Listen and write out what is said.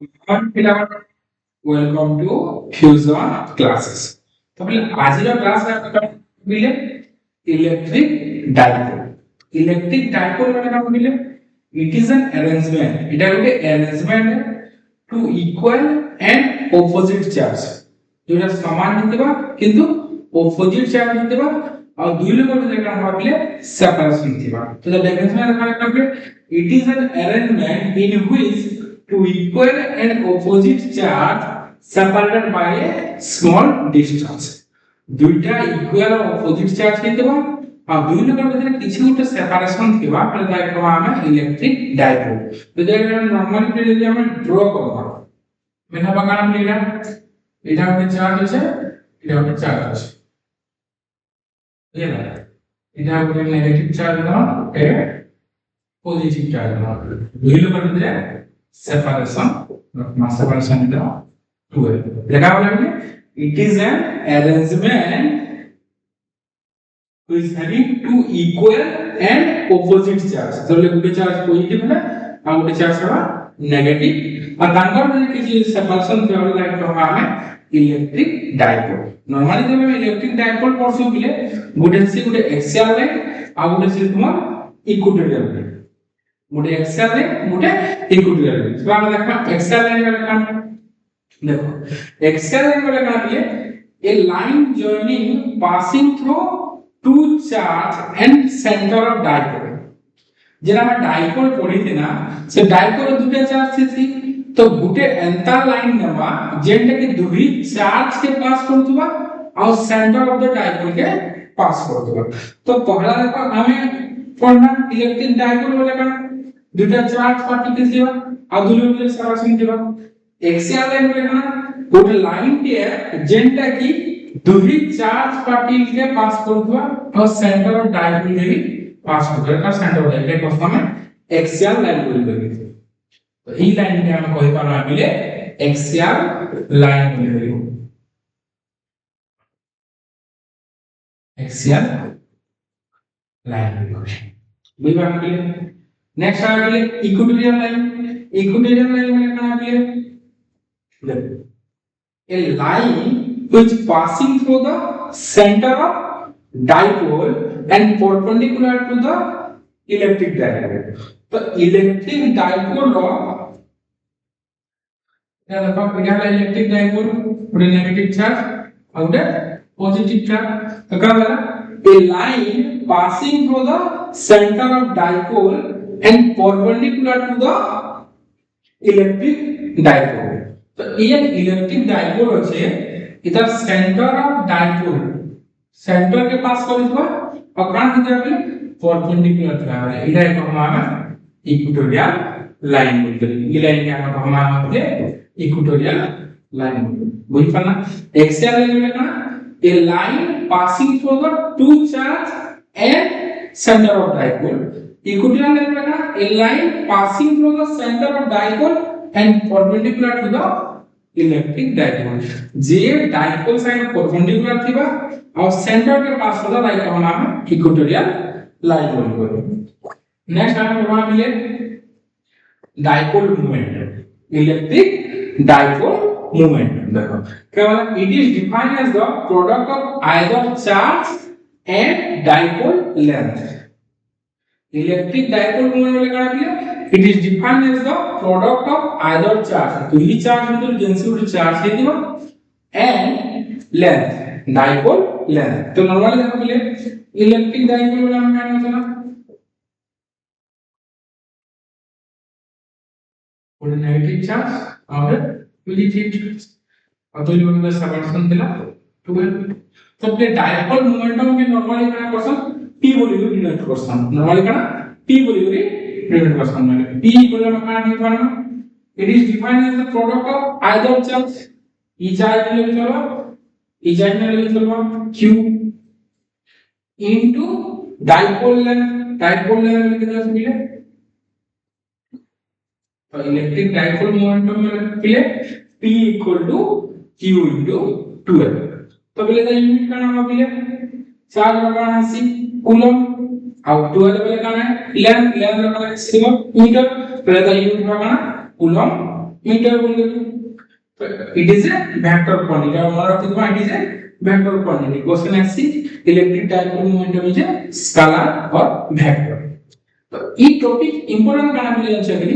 Welcome to Fusion classes. তাহলে আজির class মিলে electric dipole. Electric dipole মানে কাম মিলে ইট ইজ an arrangement, এটা ଗୋଟେ arrangement to equal and opposite charge, দুইটা সমান দিবা কিন্তু opposite charge দিবা আর দুই লোকের ভিতরে কাম ভাবলে সেপারেশন দিবা। তো ডেফিনেশন দেখা লাগবে it is an arrangement in which to equal and opposite charge separated by a small distance, দুইটা ইকুয়াল আর অপোজিট চার্জ দিবা আর দুই লোকের ভিতরে কিছু একটা সেপারেশন দিবা তাহলে তাকে কমা আমরা ইলেকট্রিক ডাইপোল। তো যেটা নরমালি যদি আমরা ড্র করব মেনা বাগান লিখা এটা হবে চার্জ আছে, এটা হবে চার্জ আছে, বুঝলে? এটা হবে নেগেটিভ চার্জ নাও, এটা পজিটিভ চার্জ নাও, দুই লোকের ভিতরে separation mass separation is 12 লেখা হলো it is an arrangement which is having two equal and opposite charge, তাহলে দুটো চার্জ পজিটিভ না আর দুটো চার্জ হবে নেগেটিভ আর তারপর যদি কিছু সেপারেশন দেওয়া হয় তাহলে হবে ইলেকট্রিক ডাইপোল। নরমালি যেভাবে ইলেকট্রিক ডাইপোল পড়ছো বলে গোটে সে গোটে এক্সিয়াল লাইন আর গোটে সে তোমার ইকুইটোরিয়াল লাইন, मोटे एक्सियल लाइन मोटे इक्विटोरियल लाइन। तो हम देखो एक्सियल लाइन वाला काम देखो एक्सियल लाइन वाला काम ये a line joining passing through two charge and center of dipole, जेना हम डाइपोल पढ़ी थी ना से डाइपोल दुटे चार्ज थी तो गुटे एंटा लाइन नवा जेंटा के दुही चार्ज के पास करतुबा और सेंटर ऑफ द डाइपोल के पास करतुबा। तो पहला देखो हमें पढ़ना इलेक्ट्रिक डाइपोल वाला काम দুটা চার্জ পার্টিকেল দিবা আর দুই লোকের সেপারেশন দিবা। এক্সিয়াল লাইন বলে না গোটে লাইন দিয়ে যেটা কি দুই চার্জ পার্টিকেল কে পাস করবা আর সেন্টার অফ ডাইপোল কে পাস করবা, এটা সেন্টার অফ ডাইপোল কে আমরা এক্সিয়াল লাইন বলি বলি। তো এই লাইনকে আমরা কই পারা মিলে এক্সিয়াল লাইন বলি বলি, এক্সিয়াল লাইন বলি বুঝবা মিলে। नेक्स्ट आ गया इक्विटोरियल लाइन। इक्विटोरियल लाइन में क्या आ गया देखो a line which passing through the center of dipole and perpendicular to the electric dipole। तो इलेक्ट्रिक डाइपोल क्या देखो क्या है इलेक्ट्रिक डाइपोल और नेगेटिव चार्ज और पॉजिटिव चार्ज। तो क्या बोला a line passing through the center of dipole and perpendicular to the electric dipole। तो ये इलेक्ट्रिक डाइपोल আছে इधर सेंटर ऑफ डाइपोल सेंटर के पास कर दिबा और कान के जाके परपेंडिकुलर था इधर को हम इक्विटोरियल लाइन बोलते हैं। ये लाइन के हम बोलते इक्विटोरियल लाइन वही पढ़ना। एक्सियल लाइन में क्या a line passing through the two charge and center of dipole। Equatorial line में a line passing through the center of dipole and perpendicular to the electric dipole। J dipole side perpendicular थिबा और centre के पास होता line का नाम है equatorial line बोलबो। Next हम वहां मिले dipole moment, electric dipole moment. देखो क्या बोला it is defined as the product of either charge and dipole length. Electric dipole moment वाला क्या है it is defined as the product of either charge, तो ये चार्ज में तो डेंसिटी चार्ज दे दिबा एंड लेंथ डाइपोल लेंथ। तो नॉर्मली देखो बोले इलेक्ट्रिक डाइपोल वाला हम क्या होता है और नेगेटिव चार्ज और पॉजिटिव चार्ज और तो लोग में सेपरेशन दिला 12। तो प्ले डाइपोल मोमेंटम के नॉर्मली क्या करसन p बोली डिनोट करसन, नॉर्मली क्या p बोली डिनोट करसन माने p बोले हम क्या नहीं पढ़ना it is defined as the product of either charge e charge ले चलो e चार्ज ले चलो q इनटू डाइपोल लेंथ लिख दो मिले। तो इलेक्ट्रिक डाइपोल मोमेंटम में मिले p equal to q into 12। तो बोले द यूनिट का नाम मिले चार्ज लगाना है कूलम और 12 वाले का है लेंथ लगाना है मीटर, पहले द यूनिट लगाना कूलम मीटर बोल गए तो it is a vector quantity हमारा कितना it is a vector quantity question ऐसी electric dipole momentum is a scalar और वेक्टर तो ई टॉपिक इंपोर्टेंट काना बोले जान्छ कि